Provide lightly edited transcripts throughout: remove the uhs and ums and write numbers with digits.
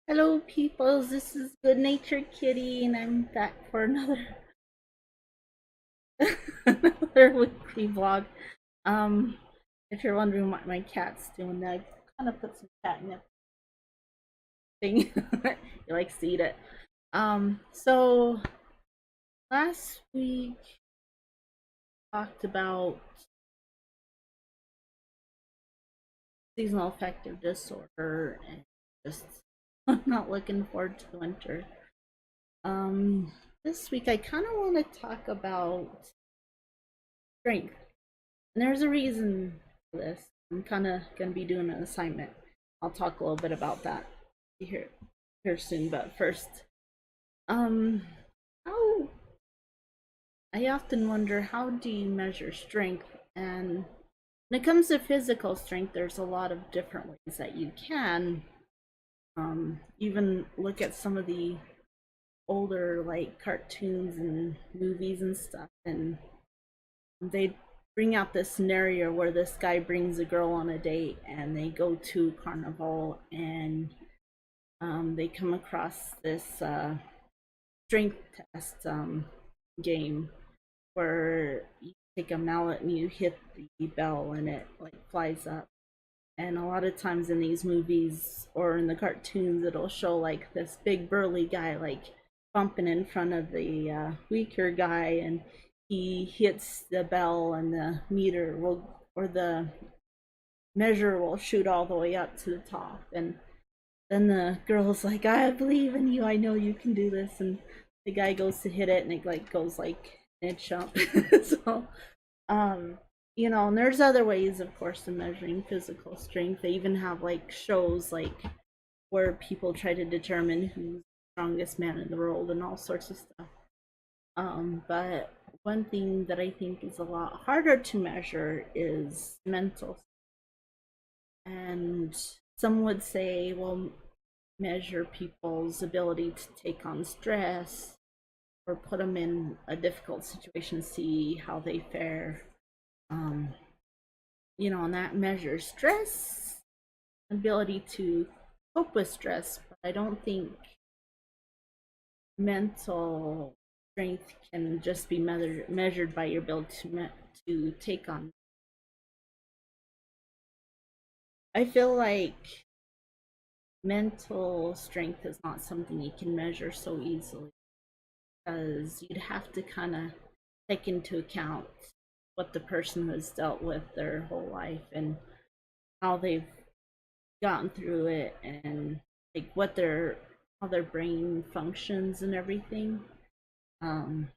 Hello, peoples. This is Good Natured Kitty, and I'm back for another another weekly vlog. Um, if you're wondering what my cat's doing, I kind of put some catnip thing. He likes to eat it. So last week talked about seasonal affective disorder and just I'm not looking forward to winter. Um, this week I kind of want to talk about strength. And there's a reason for this. I'm kind of going to be doing an assignment. I'll talk a little bit about that here soon. But first, um, how I often wonder, how do you measure strength? And when it comes to physical strength, there's a lot of different ways that you can. Even look at some of the older like cartoons and movies and stuff, and they bring out this scenario where this guy brings a girl on a date and they go to carnival, and they come across this strength test game where you take a mallet and you hit the bell and it like flies up. And a lot of times in these movies or in the cartoons, it'll show like this big burly guy like bumping in front of the weaker guy, and he hits the bell, and the meter will, or the measure will shoot all the way up to the top. And then the girl's like, "I believe in you. I know you can do this." And the guy goes to hit it, and it like goes like an inch up. So um and there's other ways, of course, of measuring physical strength. They even have like shows like where people try to determine who's the strongest man in the world and all sorts of stuff. But one thing that I think is a lot harder to measure is mental. And some would say, well, measure people's ability to take on stress or put them in a difficult situation, see how they fare. um, and that measures stress, ability to cope with stress. But I don't think mental strength can just be measured by your ability to take on. I feel like mental strength is not something you can measure so easily, because you'd have to kind of take into account what the person has dealt with their whole life and how they've gotten through it, and like what their how their brain functions and everything. Um,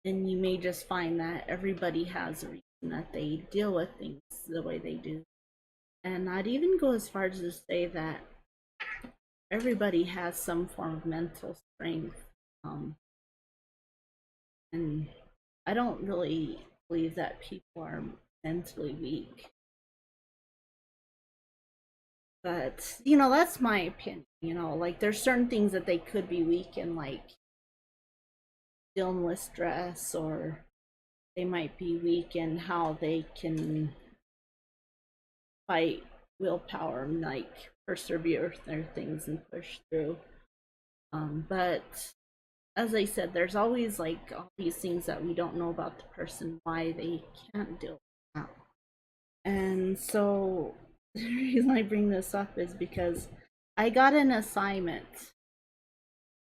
and you may just find that everybody has a reason that they deal with things the way they do. And I'd even go as far as to say that everybody has some form of mental strength. Um, and I don't really believe that people are mentally weak. But, that's my opinion. Like there's certain things that they could be weak in, like dealing with stress, or they might be weak in how they can fight willpower and like persevere their things and push through. But as I said, there's always like all these things that we don't know about the person, why they can't deal with that. And so the reason I bring this up is because I got an assignment,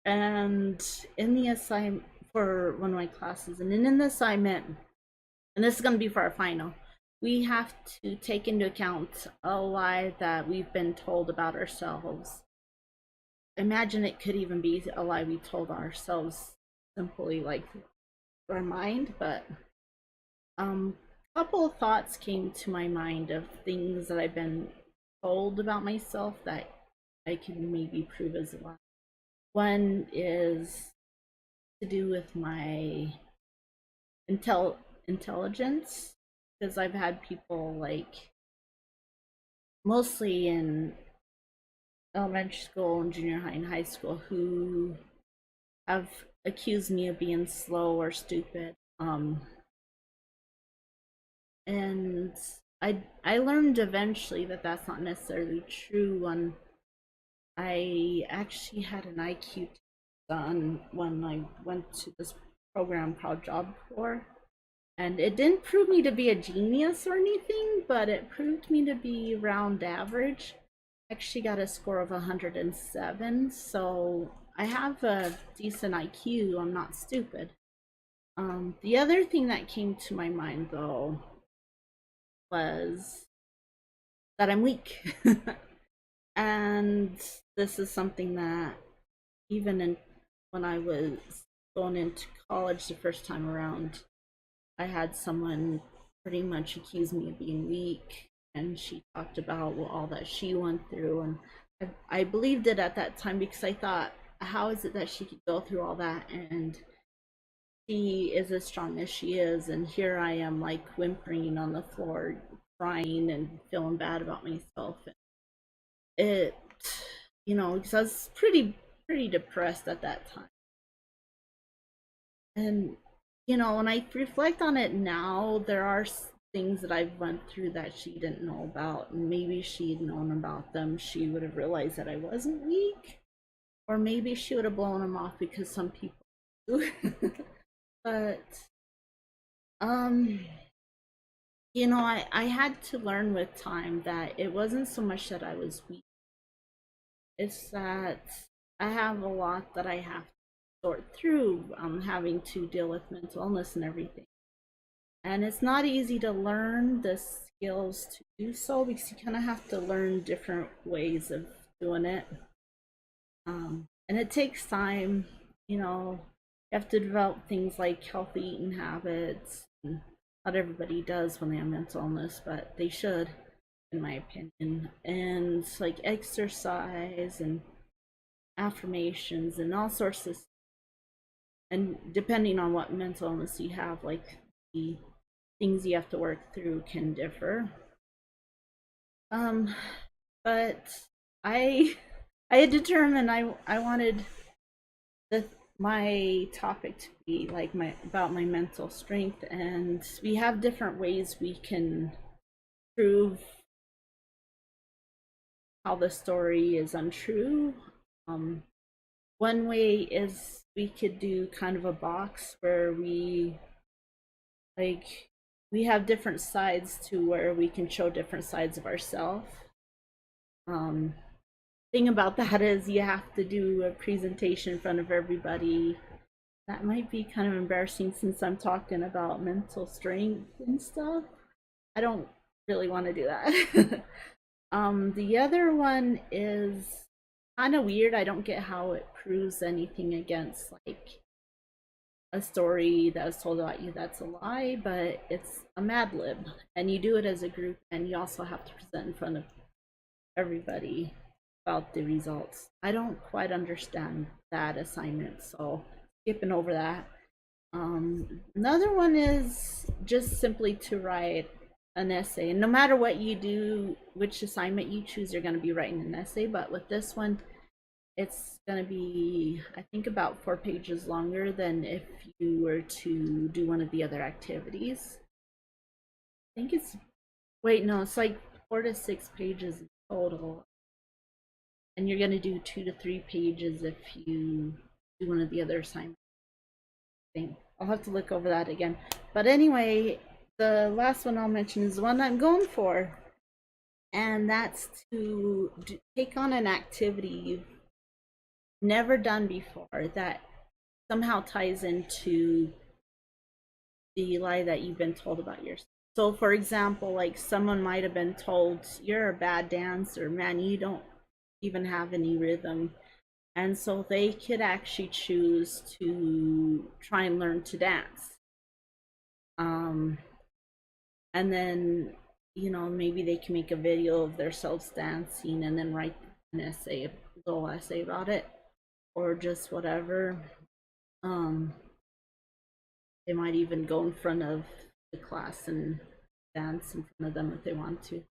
and in the assignment for one of my classes, and in the assignment, and this is going to be for our final, we have to take into account a lie that we've been told about ourselves. Imagine it could even be a lie we told ourselves, simply like our mind. But a couple of thoughts came to my mind of things that I've been told about myself that I can maybe prove as a lie. One is to do with my intelligence, because I've had people like, mostly in elementary school and junior high and high school, who have accused me of being slow or stupid. And I learned eventually that that's not necessarily true. On I actually had an IQ test done when I went to this program called Job Corps. And it didn't prove me to be a genius or anything, but it proved me to be round average. I actually got a score of 107, so I have a decent IQ. I'm not stupid. The other thing that came to my mind though was that I'm weak. And this is something that even when I was going into college the first time around, I had someone pretty much accuse me of being weak, and she talked about all that she went through, and I believed it at that time because I thought, how is it that she could go through all that and she is as strong as she is, and here I am like whimpering on the floor, crying and feeling bad about myself. It, because I was pretty depressed at that time. And when I reflect on it now, there are things that I've went through that she didn't know about, and maybe she'd known about them, she would have realized that I wasn't weak, or maybe she would have blown them off because some people do. But um, I had to learn with time that it wasn't so much that I was weak; it's that I have a lot that I have to sort through. Having to deal with mental illness and everything. And it's not easy to learn the skills to do so because you kind of have to learn different ways of doing it. And it takes time. You have to develop things like healthy eating habits. And not everybody does when they have mental illness, but they should, in my opinion. And like exercise and affirmations and all sorts of, and depending on what mental illness you have, like the things you have to work through can differ. Um, but I I had determined I wanted the my topic to be like my about my mental strength, and we have different ways we can prove how the story is untrue. Um, One way is we could do kind of a box where like we have different sides to where we can show different sides of ourselves. Um, Thing about that is you have to do a presentation in front of everybody. That might be kind of embarrassing since I'm talking about mental strength and stuff. I don't really want to do that. The other one is kind of weird. I don't get how it proves anything against like a story that was told about you that's a lie, but it's a Mad Lib, and you do it as a group, and you also have to present in front of everybody about the results. I don't quite understand that assignment, so skipping over that. Another one is just simply to write an essay. And no matter what you do, which assignment you choose, you're going to be writing an essay. But with this one, it's going to be, I think, about 4 pages longer than if you were to do one of the other activities. I think it's, wait, no, it's like 4 to 6 pages in total. And you're going to do 2 to 3 pages if you do one of the other assignments. I'll have to look over that again. But anyway, the last one I'll mention is the one I'm going for, and that's to take on an activity you've never done before that somehow ties into the lie that you've been told about yourself. So, for example, like someone might have been told, you're a bad dancer, man, you don't even have any rhythm. And so they could actually choose to try and learn to dance. Um, and then, maybe they can make a video of themselves dancing and then write an essay, a little essay about it, or just whatever. Um, they might even go in front of the class and dance in front of them if they want to.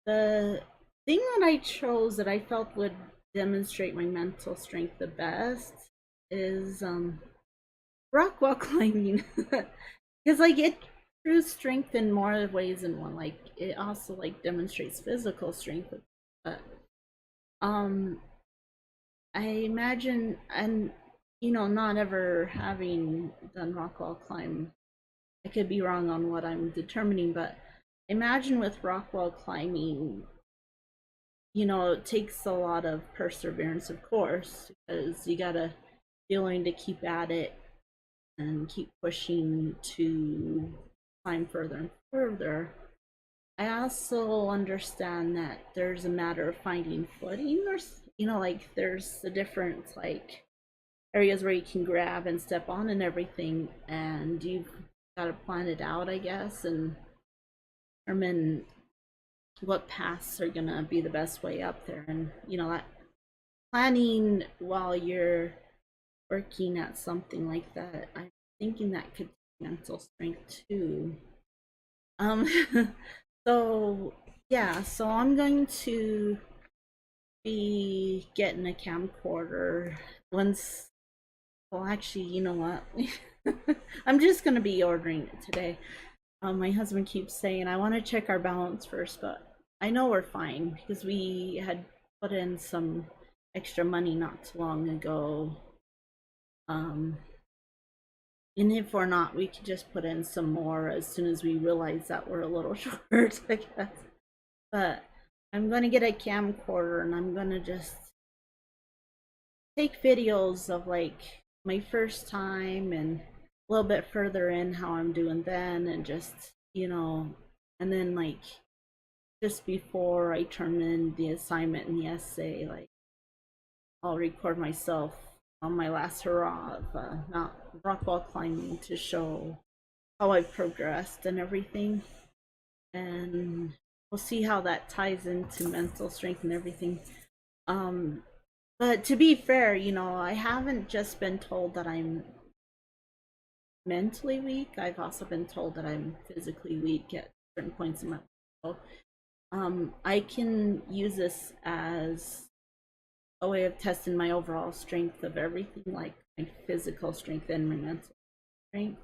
The thing that I chose that I felt would demonstrate my mental strength the best is rock wall climbing. Because like it proves strength in more ways than one. Like it also like demonstrates physical strength. But I imagine, and not ever having done rock wall climb, I could be wrong on what I'm determining, but imagine with rock wall climbing, it takes a lot of perseverance, of course, because you gotta be willing to keep at it and keep pushing to climb further and further. I also understand that there's a matter of finding footing, or like there's the different like areas where you can grab and step on and everything, and you've got to plan it out, I guess, and determine what paths are gonna be the best way up there, and that planning while you're working at something like that, I'm thinking that could take mental strength too. Um, so yeah, so I'm going to be getting a camcorder once. Well, actually, you know what? I'm just gonna be ordering it today. My husband keeps saying I want to check our balance first, but I know we're fine because we had put in some extra money not too long ago. Um, and if we're not, we could just put in some more as soon as we realize that we're a little short, I guess. But I'm gonna get a camcorder and I'm gonna just take videos of like my first time and a little bit further in how I'm doing then, and just and then like just before I turn in the assignment and the essay, like I'll record myself on my last hurrah of not rock wall climbing to show how I've progressed and everything. And we'll see how that ties into mental strength and everything. Um, but to be fair, I haven't just been told that I'm mentally weak. I've also been told that I'm physically weak at certain points in my life. I can use this as a way of testing my overall strength of everything, like my physical strength and my mental strength,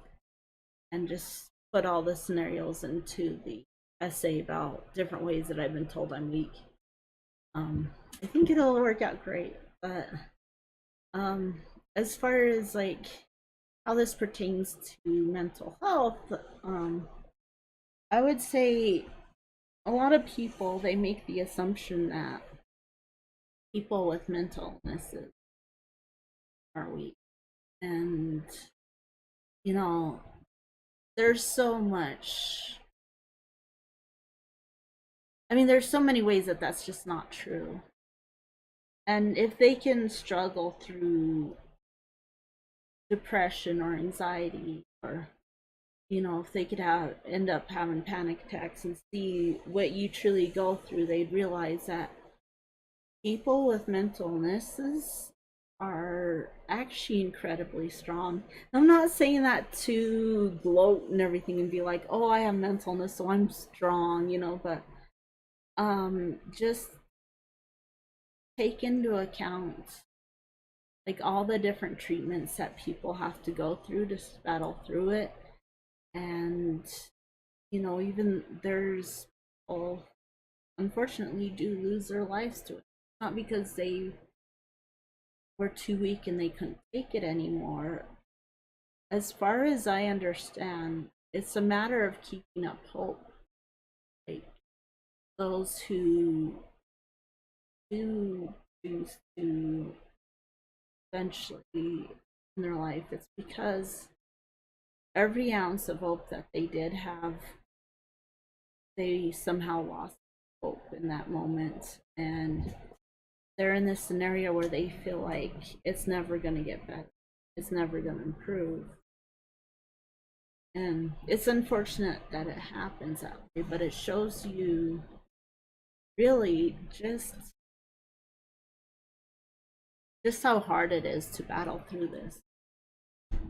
and just put all the scenarios into the essay about different ways that I've been told I'm weak. I think it'll work out great, but um, as far as like how this pertains to mental health, I would say a lot of people, they make the assumption that people with mental illnesses are weak, and you know there's so much, I mean there's so many ways that that's just not true. And if they can struggle through depression or anxiety, or if they could end up having panic attacks and see what you truly go through, they'd realize that people with mental illnesses are actually incredibly strong. I'm not saying that to gloat and everything and be like, oh, I have mental illness, so I'm strong, but just take into account like all the different treatments that people have to go through to battle through it. And even there's people unfortunately do lose their lives to it, not because they were too weak and they couldn't take it anymore. As far as I understand, it's a matter of keeping up hope. Like those who do choose to eventually in their life, it's because every ounce of hope that they did have, they somehow lost hope in that moment, and they're in this scenario where they feel like it's never going to get better, it's never going to improve. And it's unfortunate that it happens that way, but it shows you really just how hard it is to battle through this.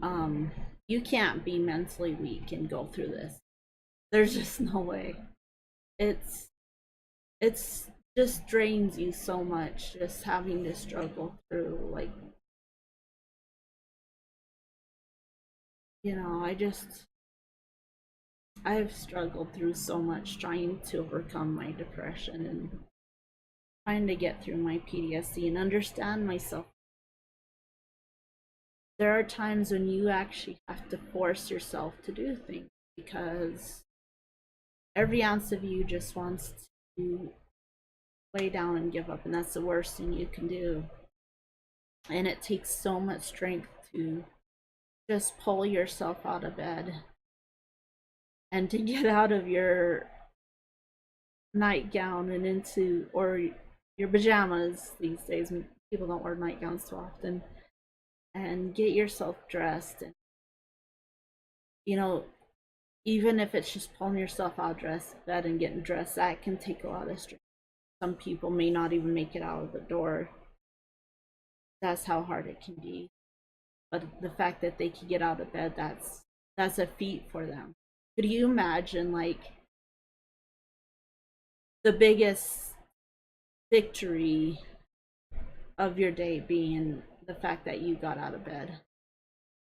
um you can't be mentally weak and go through this. There's just no way. It's it's just drains you so much just having to struggle through, like, I've struggled through so much trying to overcome my depression and trying to get through my PTSD and understand myself there are times when you actually have to force yourself to do things because every ounce of you just wants to lay down and give up, and that's the worst thing you can do. And it takes so much strength to just pull yourself out of bed and to get out of your nightgown and into, or your pajamas these days. People don't wear nightgowns too often. And get yourself dressed. And, you know, even if it's just pulling yourself out of bed and getting dressed, that can take a lot of strength. Some people may not even make it out of the door. That's how hard it can be. But the fact that they can get out of bed, that's a feat for them. Could you imagine, like, the biggest victory of your day being the fact that you got out of bed?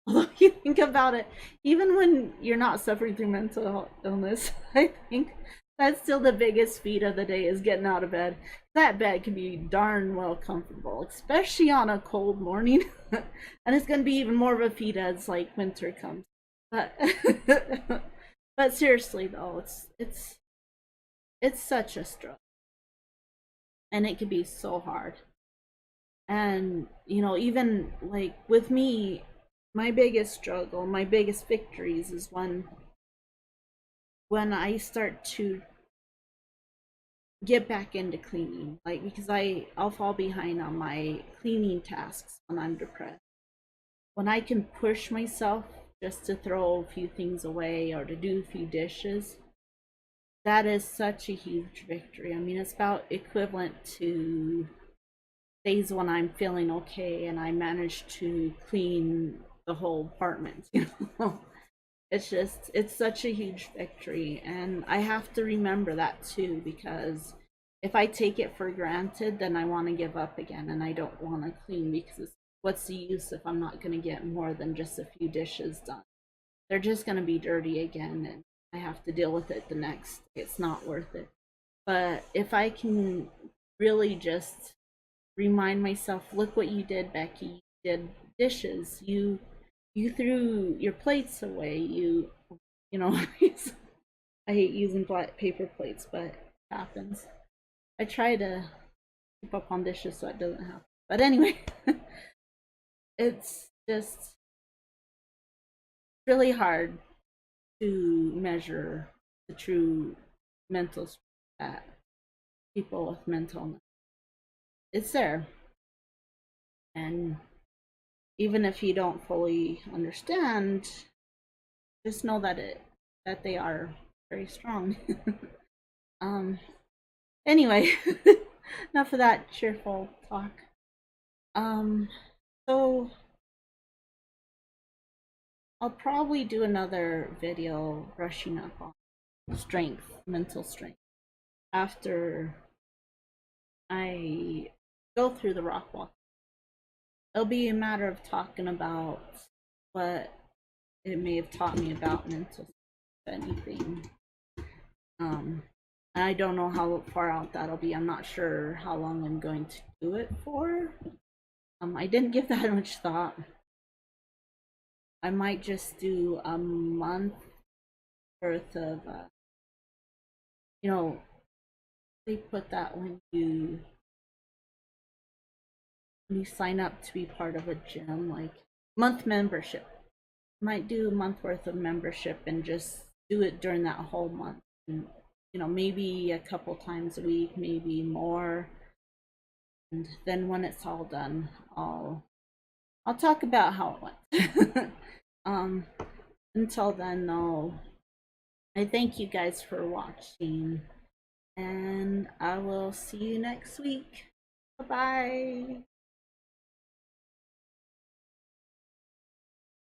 Although you think about it, even when you're not suffering through mental illness, I think that's still the biggest feat of the day is getting out of bed. That bed can be darn well comfortable, especially on a cold morning. And it's going to be even more of a feat as like winter comes. But but seriously though, it's such a struggle, and it can be so hard. And even like with me, my biggest struggle, my biggest victories is when I start to get back into cleaning, like, because I'll fall behind on my cleaning tasks when I'm depressed. When I can push myself just to throw a few things away or to do a few dishes, that is such a huge victory. I mean, it's about equivalent to days when I'm feeling okay and I manage to clean the whole apartment, it's such a huge victory, and I have to remember that too, because if I take it for granted, then I want to give up again and I don't want to clean, because what's the use if I'm not going to get more than just a few dishes done? They're just going to be dirty again, and I have to deal with it the next. It's not worth it. But if I can really just remind myself, look what you did, Becky. You did dishes. You threw your plates away. You know, I hate using paper plates, but it happens. I try to keep up on dishes so it doesn't happen. But anyway, it's just really hard to measure the true mental strength that people with mental illness. It's there, and even if you don't fully understand, just know that they are very strong. um. Anyway, enough of that cheerful talk. Um. So I'll probably do another video brushing up on strength, mental strength, after I go through the rock walk. It'll be a matter of talking about what it may have taught me about mental, if anything. And I don't know how far out that'll be. I'm not sure how long I'm going to do it for. I didn't give that much thought. I might just do a month worth of, you know, they put that when you sign up to be part of a gym, like month membership. Might do a month worth of membership and just do it during that whole month. And, maybe a couple times a week, maybe more. And then when it's all done, I'll talk about how it went. um, until then, though, I thank you guys for watching, and I will see you next week. Bye bye.